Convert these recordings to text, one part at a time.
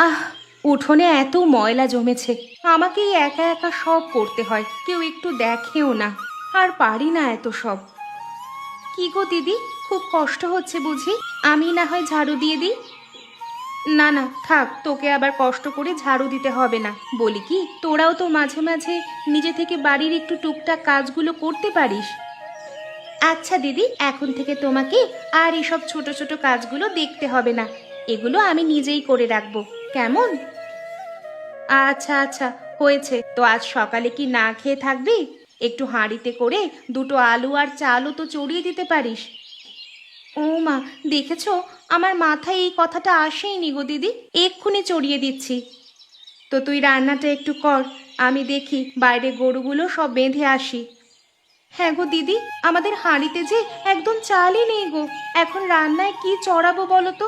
আহ, উঠোনে এত ময়লা জমেছে, আমাকেই একা একা সব করতে হয়, কেউ একটু দেখেও না। আর পারি না এত সব। কি গো দিদি, খুব কষ্ট হচ্ছে বুঝি? আমি না হয় ঝাড়ু দিয়ে দিই। না না থাক, তোকে আবার কষ্ট করে ঝাড়ু দিতে হবে না। বলি কি, তোরাও তো মাঝে মাঝে নিজে থেকে বাড়ির একটু টুকটাক কাজগুলো করতে পারিস। আচ্ছা দিদি, এখন থেকে তোমাকে আর এসব ছোট ছোট কাজগুলো দেখতে হবে না, এগুলো আমি নিজেই করে রাখবো, কেমন? আচ্ছা আচ্ছা, হয়েছে তো। আজ সকালে কি না খেয়ে থাকবি? একটু হাঁড়িতে করে দুটো আলু আর চালও তো চড়িয়ে দিতে পারিস। ও মা, দেখেছো, আমার মাথায় এই কথাটা আসেইনি গো দিদি, এক্ষুনি চড়িয়ে দিচ্ছি। তো তুই রান্নাটা একটু কর, আমি দেখি বাইরে গরুগুলো সব বেঁধে আসি। হ্যাঁ গো দিদি, আমাদের হাঁড়িতে যে একদম চালই নেই গো, এখন রান্নায় কি চড়াবো বলো তো?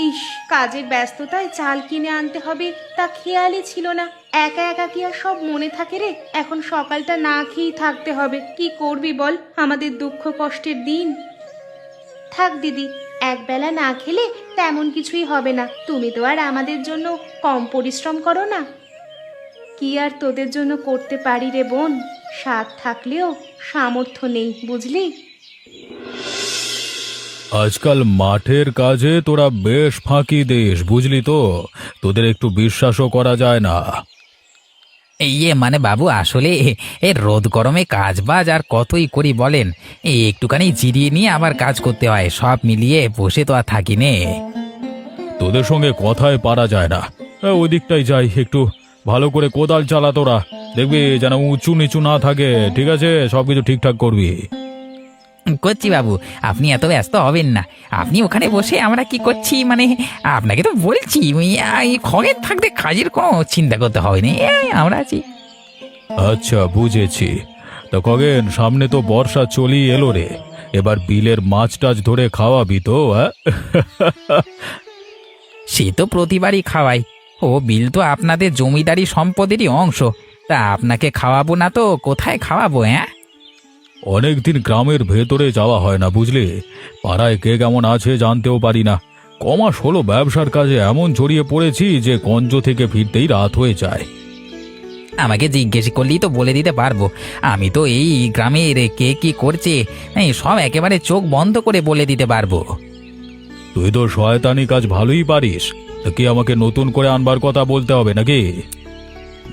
ইস, কাজের ব্যস্ততায় চাল কিনে আনতে হবে তা খেয়ালই ছিল না। একা একা কি আর সব মনে থাকে রে? এখন সকালটা না খেয়েই থাকতে হবে, কি করবি বল, আমাদের দুঃখ কষ্টের দিন। থাক দিদি, একবেলা না খেলে তেমন কিছুই হবে না, তুমি তো আর আমাদের জন্য কম পরিশ্রম করো না। কি আর তোদের জন্য করতে পারি রে বোন, স্বাদ থাকলেও সামর্থ্য নেই, বুঝলি? আজকাল মাঠের কাজে তোরা বেশ ফাঁকি দিস, বুঝলি তো? তোদের একটু বিশ্বাসও করা যায় না। মানে বাবু, আসলে রোদ গরমে কাজ বাজ আর কতই করি বলেন। একটুখানি জিরিয়ে নিয়ে আবার কাজ করতে হয়, সব মিলিয়ে বসে তো আর থাকি নে। তোদের সঙ্গে কথায় পারা যায় না। ওই দিকটাই যাই, একটু ভালো করে কোদাল চালা তোরা, দেখবি যেন উঁচু নিচু না থাকে। ঠিক আছে, সবকিছু ঠিকঠাক করবি। করছি বাবু, আপনি এত ব্যস্ত হবেন না। আপনি ওখানে বসে আমরা কি করছি মানে আপনাকে তো বলছি, এই খগের থাকতে কাজের কোনো চিন্তা করতে হবে না, আমরা আছি। আচ্ছা, বুঝেছি। তা খগেন, সামনে তো বর্ষা চলেই এলো রে, এবার বিলের মাছ টাছ ধরে খাওয়াবি তো? হ্যাঁ। সে তো প্রতিবারই খাওয়াই। ও বিল তো আপনাদের জমিদারি সম্পদেরই অংশ, তা আপনাকে খাওয়াবো না তো কোথায় খাওয়াবো? অনেকদিন গ্রামের ভেতরে যাওয়া হয় না, বুঝলি? পাড়ায় কে কেমন আছে জানতেও পারি না। কমাস হলো ব্যবসার কাজে এমন জড়িয়ে পড়েছি যে গঞ্জ থেকে ফিরতেই রাত হয়ে যায়। আমাকে জিজ্ঞেস করলেই তো বলে দিতে পারবো। আমি তো এই গ্রামের কে কি করছে সব একেবারে চোখ বন্ধ করে বলে দিতে পারবো। তুই তো শয়তানি কাজ ভালোই পারিস, তা কি আমাকে নতুন করে আনবার কথা বলতে হবে নাকি?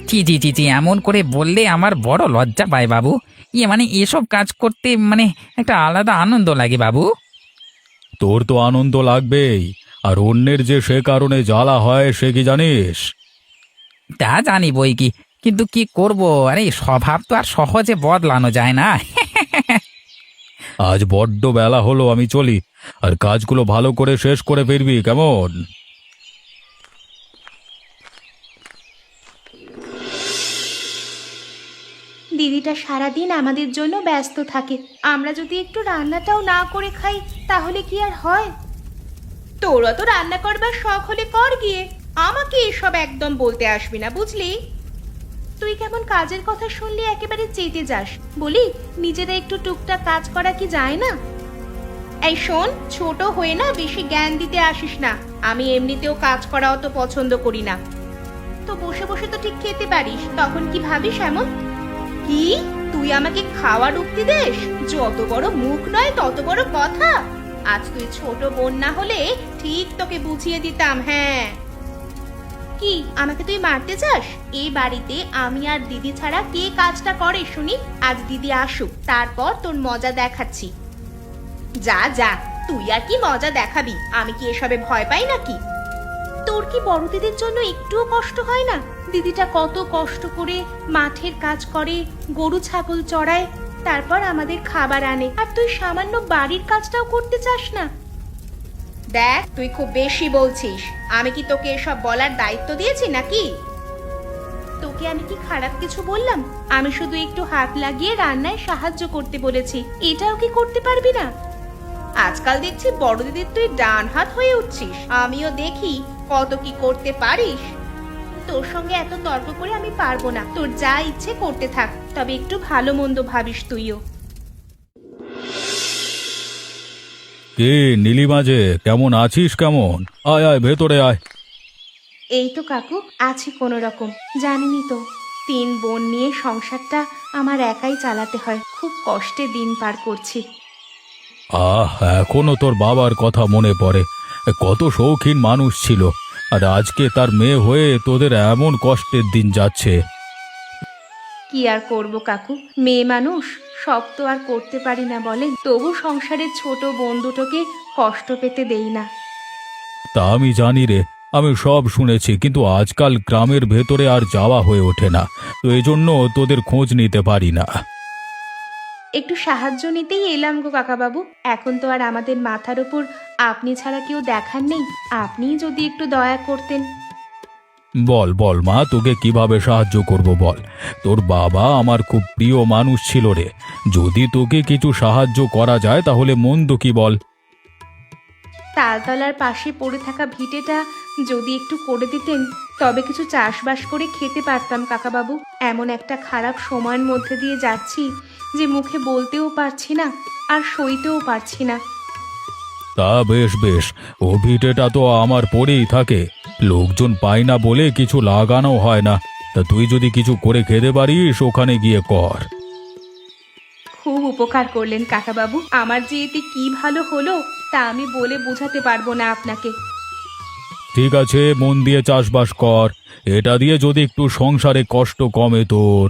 জি জি জি জি, এমন করে বললে আমার বড় লজ্জা পায় বাবু। মানে এসব কাজ করতে মানে একটা আলাদা আনন্দ লাগে বাবু। তোর তো আনন্দ লাগবেই, আর অন্যের যে সে কারণে জ্বালা হয় সে কি জানিস? তা জানি বই কি, কিন্তু কি করব, আরে স্বভাব তো আর সহজে বদলানো যায় না। আজ বড্ড বেলা হলো, আমি চলি। আর কাজগুলো ভালো করে শেষ করে ফিরবি, কেমন? দিদিটা সারাদিন আমাদের জন্য ব্যস্ত থাকে, আমরা যদি একটু রান্নাটাও না করে খাই তাহলে কি আর হয়? তোরা তো রান্না করবার শখ হলে কর গিয়ে, আমাকে এসব একদম বলতে আসবি না, বুঝলি? তুই কেমন কাজের কথা শুনলে একেবারে চেতে যাস। বলি, নিজেরা একটু টুকটাক কাজ করা কি যায় না? এই শোন, ছোট হয়ে না বেশি জ্ঞান দিতে আসিস না। আমি এমনিতেও কাজ করা অত পছন্দ করি না। তো বসে বসে তো ঠিক খেতে পারিস, তখন কি ভাবিস এমন? কি, তুই আমাকে খাওয়ার উক্তি দেস? যত বড় মুখ নয় তত বড় কথা। আজ তুই ছোট বোন না হলে ঠিক তোকে বুঝিয়ে দিতাম। হ্যাঁ, কি আমাকে তুই মারতে চাস? এই বাড়িতে আমি আর দিদি ছাড়া কে কাজটা করে শুনি? আজ দিদি আসুক, তারপর তোর মজা দেখাচ্ছি। যা যা, তুই আর কি মজা দেখাবি? আমি কি এসবে ভয় পাই নাকি? তোর কি বড় দিদির জন্য একটুও কষ্ট হয় না? দিদিটা কত কষ্ট করে মাঠের কাজ করে, গরু ছাগল চড়ায়, তারপর আমাদের খাবার আনে, আর তুই সামান্য বাড়ির কাজটাও করতে চাস না? দেখ, তুই খুব বেশি বলছিস। আমি কি তোকে এসব বলার দায়িত্ব দিয়েছি নাকি? তোকে আমি কি খারাপ কিছু বললাম? আমি শুধু একটু হাত লাগিয়ে রান্নায় সাহায্য করতে বলেছি, এটাও কি করতে পারবি না? আজকাল দেখছি বড় দিদির তুই ডান হাত হয়ে উঠছিস। আমিও দেখি কত কি করতে পারিস। তোর সঙ্গে এত তর্ক করে আমি পারবো না। তোর যা ইচ্ছে করতে থাক, তবে একটু ভালো মন্দ ভাবিস তুইও। কে নীলিমা যে, কেমন আছিস? কেমন? আয় আয়, ভেতরে আয়। এই তো কাকু, আছি কোনো রকম। জানেনই তো, 3 বোন নিয়ে সংসারটা আমার একাই চালাতে হয়। খুব কষ্টে দিন পার করছি। এখনো তোর বাবার কথা মনে পড়ে। কত শৌখিন মানুষ ছিল, আর আজকে তার মেয়ে হয়ে তোদের এমন কষ্টের দিন যাচ্ছে। কি আর করব কাকু, মেয়ে মানুষ, সব তো আর করতে পারি না বলেন। তবু সংসারের ছোট বোন দুটোকে কষ্ট পেতে দেই না। তা আমি জানি রে, আমি সব শুনেছি, কিন্তু আজকাল গ্রামের ভেতরে আর যাওয়া হয়ে ওঠে না, তো এজন্য তোদের খোঁজ নিতে পারি না। একটু সাহায্য নিতেই এলাম গো কাকাবাবু। এখন তো আর আমাদের মাথার উপর আপনি ছাড়া কেউ দেখার নেই। আপনিই যদি একটু দয়া করতেন। বল বল মা, তোকে কিভাবে সাহায্য করব বল। তোর বাবা আমার খুব প্রিয় মানুষ ছিল রে, যদি তোকে কিছু সাহায্য করা যায় তাহলে মন্দ কি বল। তালতলার পাশে পড়ে থাকা ভিটেটা যদি একটু করে দিতেন, তবে কিছু চাষবাস করে খেতে পারতাম কাকাবাবু। এমন একটা খারাপ সময়ের মধ্যে দিয়ে যাচ্ছি যে মুখে বলতেও পারছি না আর সইতেও পারছি না। তা বেশ বেশ, ও ভিটেটা তো আমার পরেই থাকে, লোকজন পায় না বলে কিছু লাগানো হয় না। তা তুই যদি কিছু করে খেতে পারিস ওখানে গিয়ে কর। খুব উপকার করলেন কাকাবাবু। আমার যে এতে কি ভালো হলো তা আমি বলে বোঝাতে পারবো না আপনাকে। ঠিক আছে, মন দিয়ে চাষবাস কর, এটা দিয়ে যদি একটু সংসারে কষ্ট কমে তোর।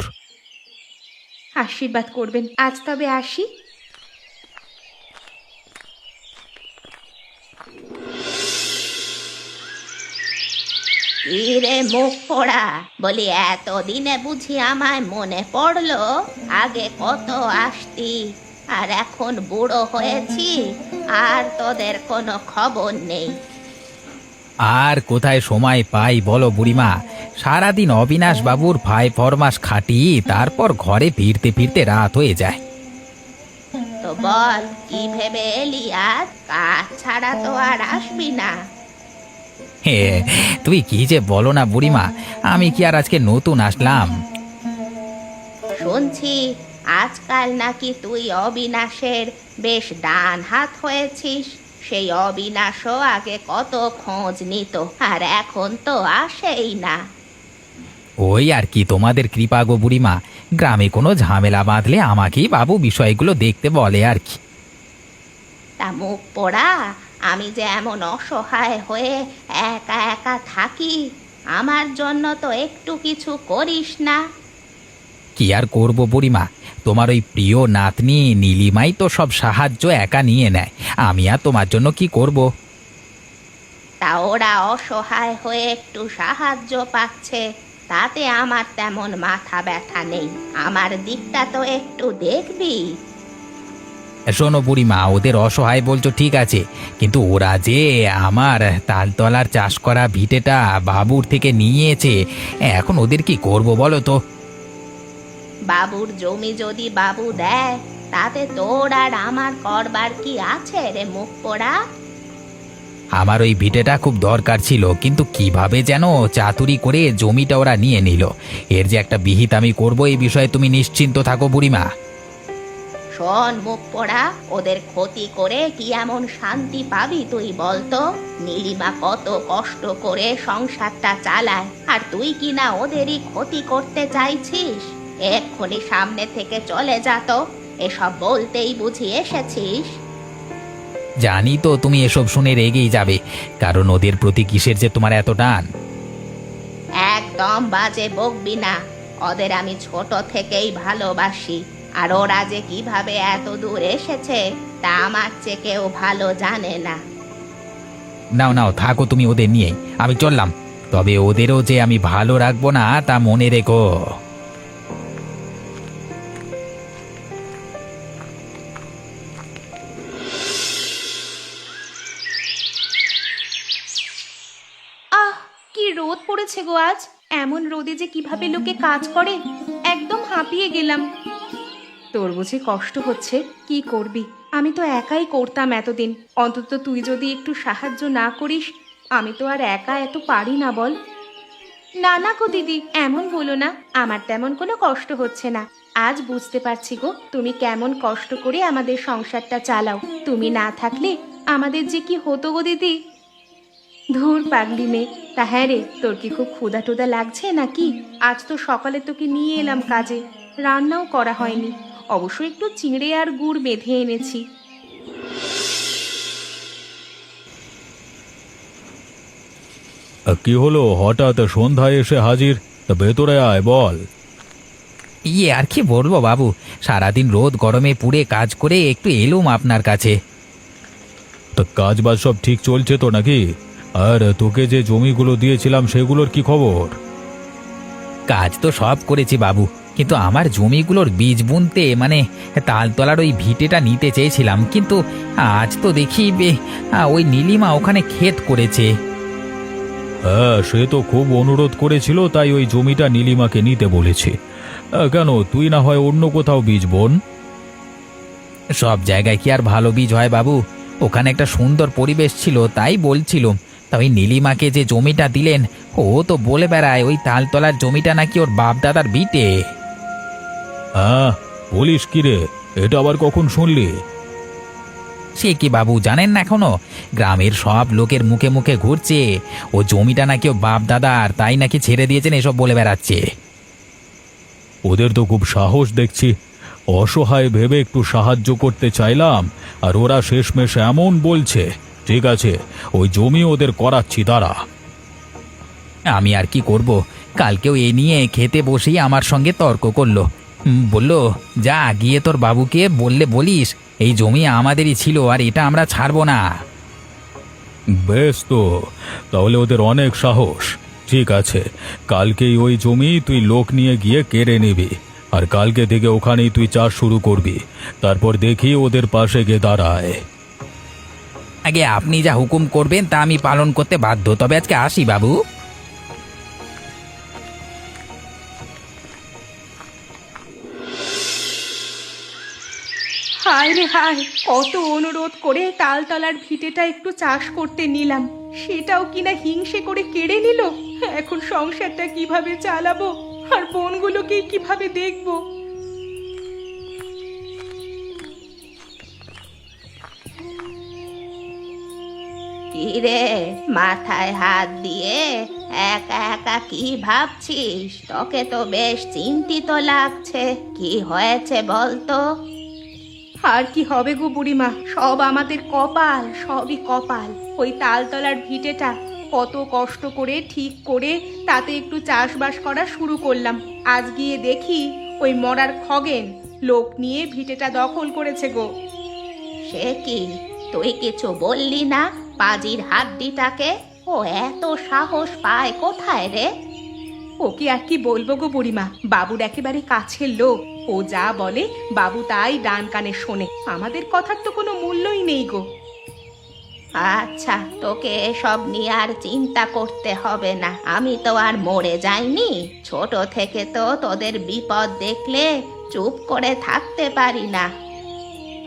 আশীর্বাদ করবেন। আজ তবে আসি। রে মুখ পোড়া, বলি এতদিনে বুঝি আমায় মনে পড়লো? আগে কত আসতি, আর এখন বুড়ো হয়েছি আর তোদের কোনো খবর নেই। আর কোথায় সময় পাই বলো বুড়িমা? সারাদিন অবিনাশ বাবুর ভাই ফরমাস খাটি, তারপর ঘরে ফিরতে ফিরতে রাত হয়ে যায়। তো বল, কি ভেবে এলি আজ? কাজ ছাড়া তো আর আসবি না। হে, তুই কি যে বলো না বুড়িমা, আমি কি আর আজকে নতুন আসলাম? শুনছি আজকাল নাকি তুই অবিনাশের বেশ ডান হাত হয়েছিস। সেই অবিনাশও আগে কত খোঁজ নিত, আর এখন তো আসেই না। ওই আর কি, তোমাদের কৃপা গো বুড়িমা। গ্রামে কোনো ঝামেলা বাঁধলে আমাকেই বাবু বিষয়গুলো দেখতে বলে আর কি। তা মুখ পোড়া, আমি যে এমন অসহায় হয়ে একা একা থাকি, আমার জন্য তো একটু কিছু করিস না? কি আর করব বুড়িমা, তোমার ওই প্রিয় নাতনি নীলিমাই তো সব সাহায্য একা নিয়ে নেয়, আমি আর তোমার জন্য কি করব? তা ওরা অসহায় হয়ে একটু সাহায্য পাচ্ছে, তাতে আমার তেমন মাথা ব্যথা নেই। আমার দিকটা তো একটু দেখবি। শোনো বুড়িমা, ওদের অসহায় বলছো ঠিক আছে, কিন্তু ওরা যে আমার তালতলার চাষ করা ভিটেটা বাবুর থেকে নিয়েছে, এখন ওদের কি করব বলো তো? বাবুর জমি যদি বাবু দেয়, তাতে তোর আর আমার করবার কি আছে রে মুখ পোড়া? আমার ওই ভিটেটা খুব দরকার ছিল, কিন্তু কিভাবে যেন চাতুরি করে জমিটা ওরা নিয়ে নিল। এর যে একটা বিহিত আমি করব, এই বিষয়ে তুমি নিশ্চিন্ত থাকো বুড়িমা। শোন মুখ পোড়া, ওদের ক্ষতি করে কি এমন শান্তি পাবি তুই বলতো? নীলিমা কত কষ্ট করে সংসারটা চালায়, আর তুই কি না ওদেরই ক্ষতি করতে চাইছিস? এক্ষুনি সামনে থেকে চলে যা তো। এসব বলতেই বুঝি এসেছিস? জানি তো তুমি এসব শুনে রেগেই যাবে, কারণ ওদের প্রতি কিসের যে তোমার এত টান। একদম বাজে বকবি না। ওদের আমি ছোট থেকেই ভালোবাসি, আর ওরা যে কিভাবে এত দূর এসেছে তা আমার চেয়ে কেউ ভালো জানে না। নাও নাও, থাকো তুমি ওদের নিয়ে, আমি চললাম। তবে ওদেরও যে আমি ভালো রাখবো না তা মনে রেখো। আহ, কি রোদ পড়েছে গো আজ। এমন রোদে যে কিভাবে লোকে কাজ করে, একদম হাঁপিয়ে গেলাম। তোর বুঝি কষ্ট হচ্ছে? কি করবি, আমি তো একাই করতাম এতদিন। অন্তত তুই যদি একটু সাহায্য না করিস, আমি তো আর একা এত পারি না বল। না না গো দিদি, এমন বলো না। আমার তেমন কোনো কষ্ট হচ্ছে না। আজ বুঝতে পারছি গো তুমি কেমন কষ্ট করে আমাদের সংসারটা চালাও। তুমি না থাকলে আমাদের যে কি হতো গো দিদি। ধুর পাগলি মেয়ে, তা হ্যাঁ রে, তোর কি খুব ক্ষুধা টুধা লাগছে নাকি? আজ তো সকালে তোকে নিয়ে এলাম কাজে, রান্নাও করা হয়নি। অবশ্য একটু চিঁড়ে আর গুড় বেঁধে এনেছি। কি হলো হঠাৎ সন্ধ্যায় এসে হাজির? তা ভেতরে আয়, বল। আর কি বলবো বাবু, সারাদিন রোদ গরমে পুড়ে কাজ করে একটু এলুম আপনার কাছে। তা কাজ বাজ সব ঠিক চলছে তো নাকি? আর তোকে যে জমিগুলো দিয়েছিলাম সেগুলোর কি খবর? কাজ তো সব করেছি বাবু, কিন্তু আমার জমিগুলোর বীজ বুনতে মানে তালতলার ওই ভিটেটা নিতে চেয়েছিলাম, কিন্তু আজ তো দেখি ওই নীলিমা ওখানে ক্ষেত করেছে। হ্যাঁ, সে তো খুব অনুরোধ করেছিল, তাই ওই জমিটা নীলিমাকে নিতে বলেছে। কেন, তুই না হয় অন্য কোথাও বীজ বোন? সব জায়গায় কি আর ভালো বীজ হয় বাবু? ওখানে একটা সুন্দর পরিবেশ ছিল, তাই বলছিলাম। তা ওই নীলিমাকে যে জমিটা দিলেন, ও তো বলে বেড়ায় ওই তালতলার জমিটা নাকি ওর বাপ দাদার ভিটে। হ্যাঁ, বলিস কি রে? এটা আবার কখন শুনলি? সে কি বাবু, জানেন না এখনো? গ্রামের সব লোকের মুখে মুখে ঘুরছে ও জমিটা নাকি ওর বাপ দাদার, তাই নাকি ছেড়ে দিয়েছেন এসব বলে বেড়াচ্ছে। ওদের তো খুব সাহস দেখছি। অসহায় ভেবে একটু সাহায্য করতে চাইলাম, আর ওরা শেষমেশ এমন বলছে। ঠিক আছে, ওই জমি ওদের করাচ্ছি, দাঁড়া। আমি আর কি করব, কালকেও এ নিয়ে খেতে বসেই আমার সঙ্গে তর্ক করলো। বলল, যা গিয়ে তোর বাবুকে বলিস এই জমি আমাদেরই ছিল আর এটা আমরা ছাড়বো না। বেশ, তো তাহলে ওদের অনেক সাহস। ঠিক আছে, কালকেই ওই জমি তুই লোক নিয়ে গিয়ে কেড়ে নিবি, আর কালকে থেকে ওখানেই তুই চাষ শুরু করবি। তারপর দেখি ওদের পাশে গিয়ে দাঁড়ায়। আগে আপনি যা হুকুম করবেন তা আমি পালন করতে বাধ্য, তবে আজকে আসি বাবু। হায় রে হায়, কত অনুরোধ করে তালতলার ভিটেটা একটু চাষ করতে নিলাম, সেটাও কিনা হিংসে করে কেড়ে নিল। এখন সংসারটা কিভাবে চালাবো, আর বোনগুলোকে কিভাবে দেখবো? কিরে, মাথায় হাত দিয়ে একা একা কি ভাবছিস? তোকে তো বেশ চিন্তিত লাগছে। কি হয়েছে বলতো? আর কি হবে গো বুড়িমা, সব আমাদের কপাল, সবই কপাল। ওই তালতলার ভিটেটা কত কষ্ট করে ঠিক করে তাতে একটু চাষবাস করা শুরু করলাম, আজ গিয়ে দেখি ওই মরার খগেন লোক নিয়ে ভিটেটা দখল করেছে গো। সে কি, তুই কিছু বললি না পাজির হাড্ডিটাকে? ও এত সাহস পায় কোথায় রে? ওকে আর কি বলবো গো বুড়িমা, বাবুর একেবারে কাছের লোক। ও যা বলে বাবু তাই ডান কানে শোনে, আমাদের কথার তো কোনো মূল্যই নেই গো। আচ্ছা, তোকে এসব নিয়ে আর চিন্তা করতে হবে না। আমি তো আর মরে যাইনি। ছোট থেকে তো তোদের বিপদ দেখলে চুপ করে থাকতে পারি না।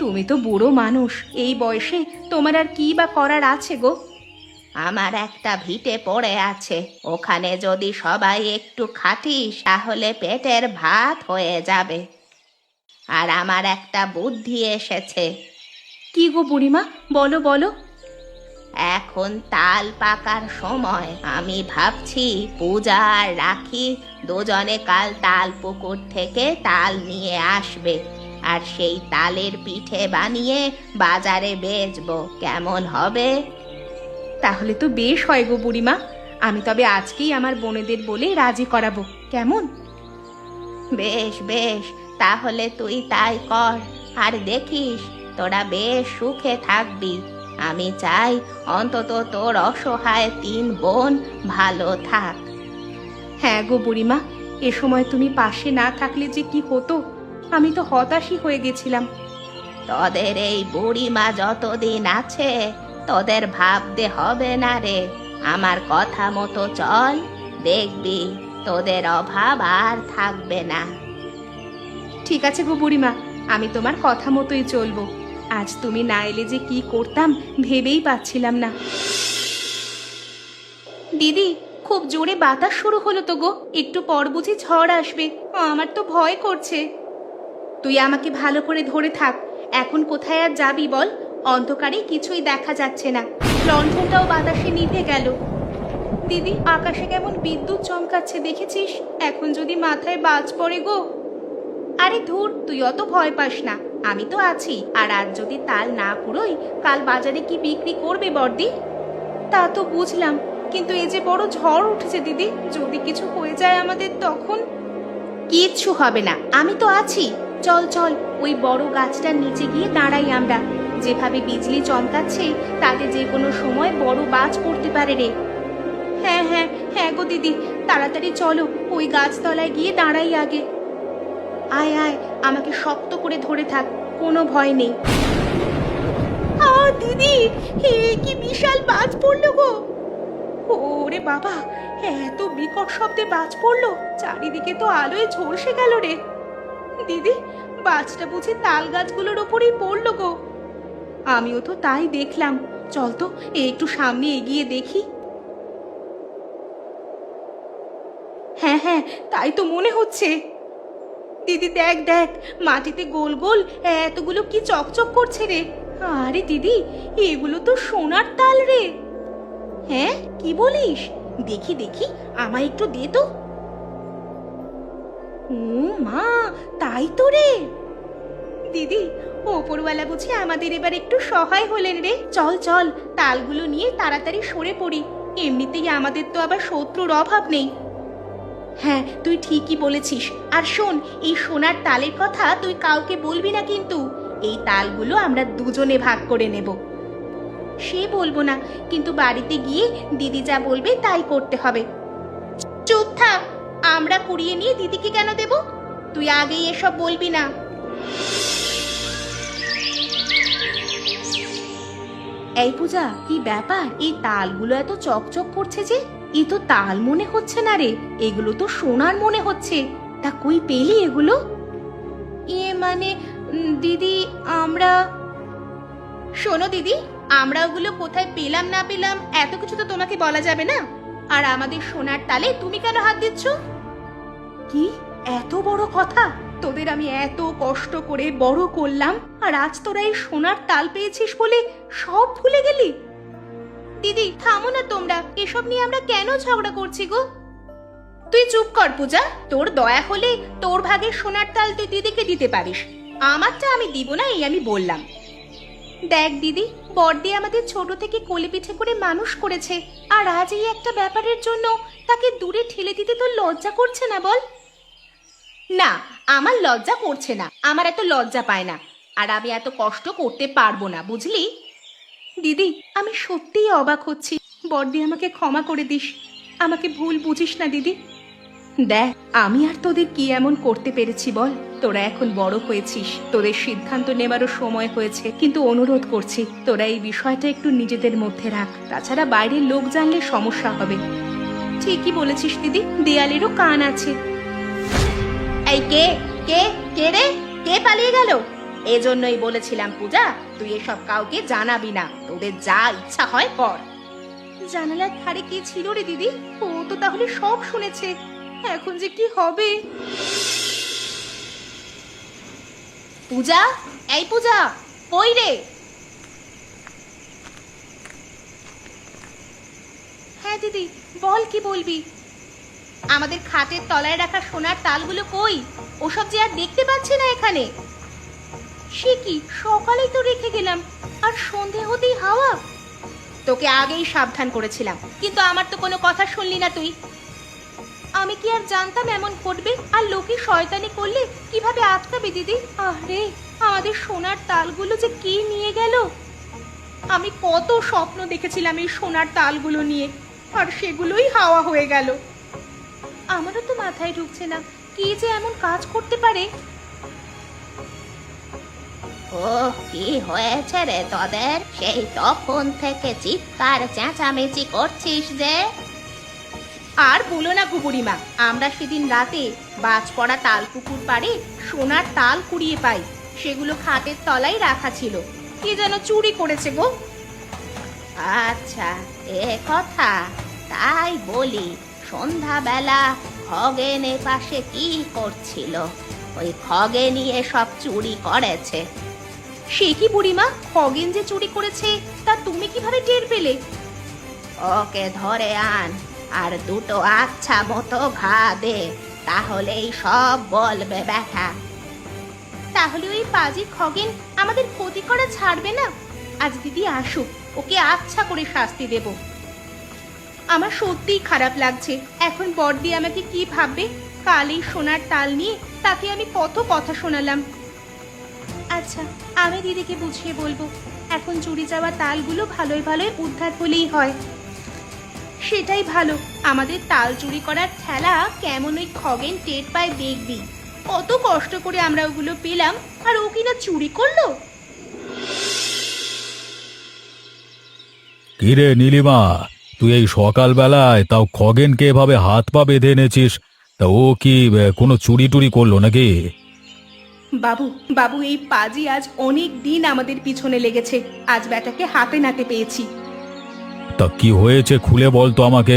তুমি তো বুড়ো মানুষ, এই বয়সে তোমার আর কি বা করার আছে গো? আমার একটা ভিটে পড়ে আছে, ওখানে যদি সবাই একটু খাটিস তাহলে পেটের ভাত হয়ে যাবে। আর আমার একটা বুদ্ধি এসেছে। কি গো বুড়িমা, বলো বলো। এখন তাল পাকার সময়, আমি ভাবছি পূজা আর রাখি দুজনে কাল তাল পুকুর থেকে তাল নিয়ে আসবে, আর সেই তালের পিঠে বানিয়ে বাজারে বেচবো। কেমন হবে? তাহলে তো বেশ হয় গো বুড়িমা, আমি তবে আজকেই আমার বোনেদের বলে রাজি করাবো, কেমন? বেশ বেশ, তাহলে তুই তাই কর। আর দেখিস তোরা বেশ সুখে থাকবি। আমি চাই অন্তত তোর অসহায় 3 বোন ভালো থাক। হ্যাঁ গো বুড়িমা, এ সময় তুমি পাশে না থাকলে যে কি হতো, আমি তো হতাশই হয়ে গেছিলাম। তোদের এই বুড়িমা যতদিন আছে তোদের ভাবতে হবে না রে। আমার কথা মতো চল, দেখবি তোদের অভাব আর থাকবে না। ঠিক আছে গো বুড়িমা, আমি তোমার কথা মতোই চলবো। আজ তুমি না এলে যে কি করতাম ভেবেই পাচ্ছিলাম না। দিদি, খুব জোরে বাতাস শুরু হলো তো গো, একটু পর বুঝি ঝড় আসবে, আমার তো ভয় করছে। তুই আমাকে ভালো করে ধরে থাক, এখন কোথায় আর যাবি বল? অন্ধকারে কিছুই দেখা যাচ্ছে না, লণ্ঠনটাও বাতাসে নিভে গেল। দিদি, আকাশে কেমন বিদ্যুৎ চমকাচ্ছে দেখেছিস? এখন যদি মাথায় বাজ পড়ে গো। আরে ধুর, তুই অত ভয় পাস না, আমি তো আছি। আর আজ যদি তাল না কুড়োই, কাল বাজারে কি বিক্রি করবে বর্দি? তা তো বুঝলাম, কিন্তু এই যে বড় ঝড় উঠেছে দিদি, যদি কিছু হয়ে যায় আমাদের তখন? কিচ্ছু হবে না, আমি তো আছি। চল চল, ওই বড় গাছটার নিচে গিয়ে দাঁড়াই আমরা। যেভাবে বিজলি চমকাচ্ছে, তাতে যে কোনো সময় বড় বাজ পড়তে পারে রে। হ্যাঁ হ্যাঁ হ্যাঁ গো দিদি, তাড়াতাড়ি চলো, ওই গাছতলায় গিয়ে দাঁড়াই আগে। আয় আয়, আমাকে শক্ত করে ধরে থাক, কোনো ভয় নেই। দিদি, কি বিশাল বাজ পড়লো গো! ওরে বাবা, এত বিকট শব্দে বাজ পড়লো, চারিদিকে তো আলোয় ঝলসে গেল রে। দিদি, বাজটা বুঝি তাল গাছগুলোর ওপরেই পড়লো গো। আমিও তো তাই দেখলাম। চল তো একটু সামনে এগিয়ে দেখি। হ্যাঁ হ্যাঁ, তাই তো মনে হচ্ছে। দিদি দেখ দেখ, মাটিতে গোল গোল এতগুলো কি চকচক করছে রে। আরে দিদি, এগুলো তো সোনার তাল রে। হ্যাঁ, কি বলিস? দেখি দেখি, আমায় একটু দে তো। ও মা, তাই তো রে। দিদি, ওপরওয়ালা বুঝি আমাদের এবার একটু সহায় হলেন রে। চল চল, তালগুলো নিয়ে তাড়াতাড়ি সরে পড়ি। এমনিতেই আমাদের তো আবার শত্রুর অভাব নেই। হ্যাঁ, তুই ঠিকই বলেছিস। আর শোন, এই সোনার তালের কথা তুই কাউকে বলবি না কিন্তু। এই তালগুলো আমরা দুজনে ভাগ করে নেব। সে বলবো না, কিন্তু বাড়িতে গিয়ে দিদি যা বলবে তাই করতে হবে। চুপ থাক, আমরা কুড়িয়ে নিয়ে দিদিকে কেন দেব? তুই আগেই এসব বলবি না। এই পূজা, কি ব্যাপার? এই তালগুলো এত চকচক করছে যে? এ তো তাল মনে হচ্ছে না রে, এগুলো তো সোনার মনে হচ্ছে। তা কই পেলি এগুলো? মানে দিদি, আমরা... শোনো দিদি, আমরা ওগুলো কোথায় পেলাম না পেলাম এত কিছু তো তোমাকে বলা যাবে না। আর আমাদের সোনার তালে তুমি কেন হাত দিচ্ছ? কি এত বড় কথা? তোদের আমি এত কষ্ট করে বড় করলাম, আর আজ তোরা এই সোনার তাল পেয়েছিস বলে সব ভুলে গেলি? দিদি থামো না তোমরা, এসব নিয়ে আমরা কেন ঝগড়া করছি গো? তুই চুপ কর পূজা, তোর দয়া হলে তোর ভাগের সোনার তাল তুই দিদিকে দিতে পারিস, আমারটা আমি দিব না, এই আমি বললাম। দেখ দিদি, বড়দি আমাদের ছোট থেকে কোলে পিঠে করে মানুষ করেছে, আর আজ এই একটা ব্যাপারের জন্য তাকে দূরে ঠেলে দিতে তোর লজ্জা করছে না বল? না, আমার লজ্জা করছে না, আমার এত লজ্জা পায় না, আর আমি এত কষ্ট করতে পারবো না, বুঝলি? দিদি, আমি সত্যিই অবাক হচ্ছি। বড়দি, আমাকে ক্ষমা করে দিস, আমাকে ভুল বুঝিস না দিদি। দেখ, আমি আর তোদের কি এমন করতে পেরেছি বল? তোরা এখন বড় হয়েছিস, তোদের সিদ্ধান্ত নেবারও সময় হয়েছে, কিন্তু অনুরোধ করছি তোরা এই বিষয়টা একটু নিজেদের মধ্যে রাখ, তাছাড়া বাইরের লোক জানলে সমস্যা হবে। ঠিকই বলেছিস দিদি, দেয়ালেরও কান আছে। এই কে কে কে রে? কে পালিয়ে গেল? এজন্যই বলেছিলাম পূজা, তুই এসব কাউকে জানাবি না, তোদের যা ইচ্ছা হয় কর। জানালার ধারে কে ছিল রে দিদি? ও তো তাহলে সব শুনেছে, এখন যে কি হবে? পূজা, এই পূজা, কই রে? হ্যাঁ দিদি, বল, কি বলবি? আমাদের খাটের তলায় রাখা সোনার তালগুলো কই? ওসব যে আর দেখতে পাচ্ছি না এখানে। সে কি, সকালেই তো রেখে গেলাম, আর সন্ধে হতেই হাওয়া। তোকে আগেই সাবধান করেছিলাম, কিন্তু আমার তো কোনো কথা শুনলি না তুই। আমি কি আর জানতাম এমন ঘটবে? আর লোকে শয়তানি করলে কিভাবে আটকাবে দিদি? আরে, আমাদের সোনার তালগুলো যে কি নিয়ে গেল! আমি কত স্বপ্ন দেখেছিলাম এই সোনার তালগুলো নিয়ে, আর সেগুলোই হাওয়া হয়ে গেল। আমারও তো মাথায় ঢুকছে না, কি যে এমন কাজ করতে পারে। ও, কি হয়েছে রে তোদের? সেই তখন থেকে চিৎকার চেঁচামেচি করছিস যে? আর বলো না গুবুড়িমা, আমরা সেদিন রাতে বাজ পড়া তাল পুকুর পাড়ে সোনার তাল কুড়িয়ে পাই, সেগুলো খাটের তলায় রাখা ছিল। কে যেন চুরি করেছে গো। আচ্ছা, এ কথা? তাই বলি, সন্ধ্যাবেলা খগেন এ পাশে কি করছিল? ওই খগেনই এসব চুরি করেছে। সে কি বুড়িমা, খগেন যে চুরি করেছে তা তুমি কিভাবে টের পেলে? ওকে ধরে আন আর দুটো আচ্ছা মতো ঘা দে, তাহলেই সব বলবে ব্যাটা। তাহলে ওই পাজি খগেন আমাদের ক্ষতি করা ছাড়বে না? আজ দিদি আসুক, ওকে আচ্ছা করে শাস্তি দেব। আমার সত্যিই খারাপ লাগছে। এখন বড়দি আমাকে কি ভাববে? কাল এই সোনার তাল নিয়ে তাকে আমি কত কথা শোনালাম। আচ্ছা, আমি দিদিকে বুঝিয়ে বলবো। এখন চুরি যাওয়া তালগুলো ভালোই ভালোই উদ্ধার হলেই হয়। সেটাই ভালো। আমাদের তাল চুরি করার খেলা কেমন ওই খগেন টের পায় দেখবি। কত কষ্ট করে আমরা ওগুলো পেলাম, আর ও কিনা চুরি করলো। কিরে নীলিমা, তুই এই সকালবেলায় তাও খগেনকে এভাবে হাত পা বেঁধে এনেছিস? তা ও কি কোনো চুরি টুরি করলো নাকি? বাবু বাবু, এই পাজি আজ অনেক দিন আমাদের পিছনে লেগেছে। আজ ব্যাটাকে হাতে নাতে পেয়েছি। তা কি হয়েছে খুলে বল তো আমাকে।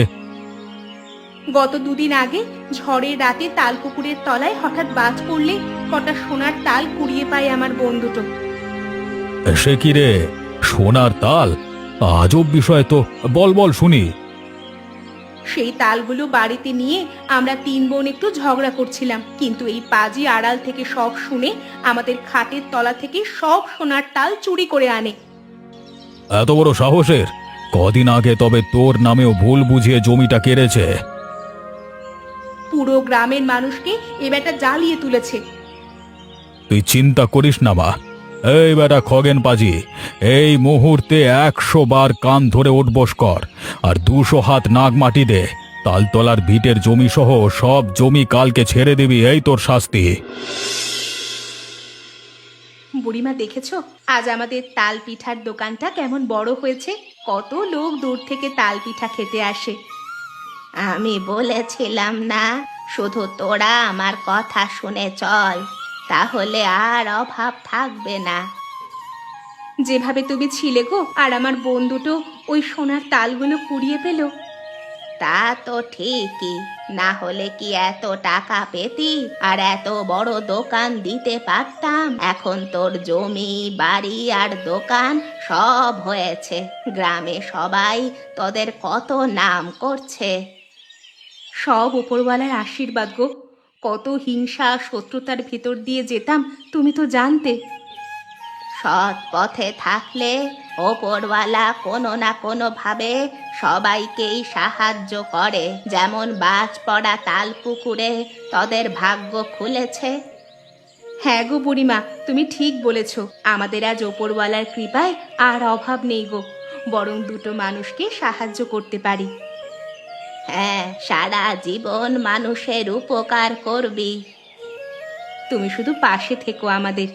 গত দুদিন আগে ঝড়ের রাতে তাল পুকুরের তলায় হঠাৎ বাজ পড়লে কটা সোনার তাল কুড়িয়ে পায় আমার বন্ধুটো। সে কি রে, সোনার তাল? আজব বিষয় তো, বল বল শুনি। সেই তালগুলো বাড়িতে নিয়ে আমরা তিন বোন একটু ঝগড়া করছিলাম, কিন্তু এই পাজি আড়াল থেকে সব শুনে আমাদের খাটের তলা থেকে সব সোনার তাল চুরি করে আনে। এত বড় সাহসের? কদিন আগে তবে তোর নামেও ভুল বুঝিয়ে জমিটা কেড়েছে। পুরো গ্রামের মানুষকে এ বেটা জ্বালিয়ে তুলেছে। তুই চিন্তা করিস না মা। এই বেটা খগেন পাজি, এই মুহূর্তে 100 বার কান ধরে উঠবস কর আর 200 হাত নাগ মাটি দে। তালতলার ভিটের জমি সহ সব জমি কালকে ছেড়ে দিবি, এই তোর শাস্তি। বুড়িমা, দেখেছো আজ আমাদের তাল পিঠার দোকানটা কেমন বড় হয়েছে? কত লোক দূর থেকে তাল পিঠা খেতে আসে। আমি বলেছিলাম না, শুধু তোরা আমার কথা শুনে চল, তাহলে আর অভাব থাকবে না। যেভাবে তুমি ছিলে গো, আর আমার বন্ধুটো ওই সোনার তালগুলো কুড়িয়ে পেল। তা তো ঠিকই, না হলে কি এত টাকা পেতি আর এত বড় দোকান দিতে পারতাম? এখন তোর জমি বাড়ি আর দোকান সব হয়েছে, গ্রামে সবাই তোদের কত নাম করছে। সব ওপরওয়ালার আশীর্বাদ গো। কত হিংসা শত্রুতার ভেতর দিয়ে যেতাম তুমি তো জানতে। সৎ পথে থাকলে ওপরওয়ালা কোনো না কোনো ভাবে সবাইকেই সাহায্য করে। যেমন বাজ পড়া তাল পুকুরে তোদের ভাগ্য খুলেছে। হ্যাঁ গো বুড়িমা, তুমি ঠিক বলেছ। আমাদের আজ ওপরওয়ালার কৃপায় আর অভাব নেই গো, বরং দুটো মানুষকে সাহায্য করতে পারি। হ্যাঁ, সারা জীবন মানুষের উপকার করবি। তুমি শুধু পাশে থেকো আমাদের।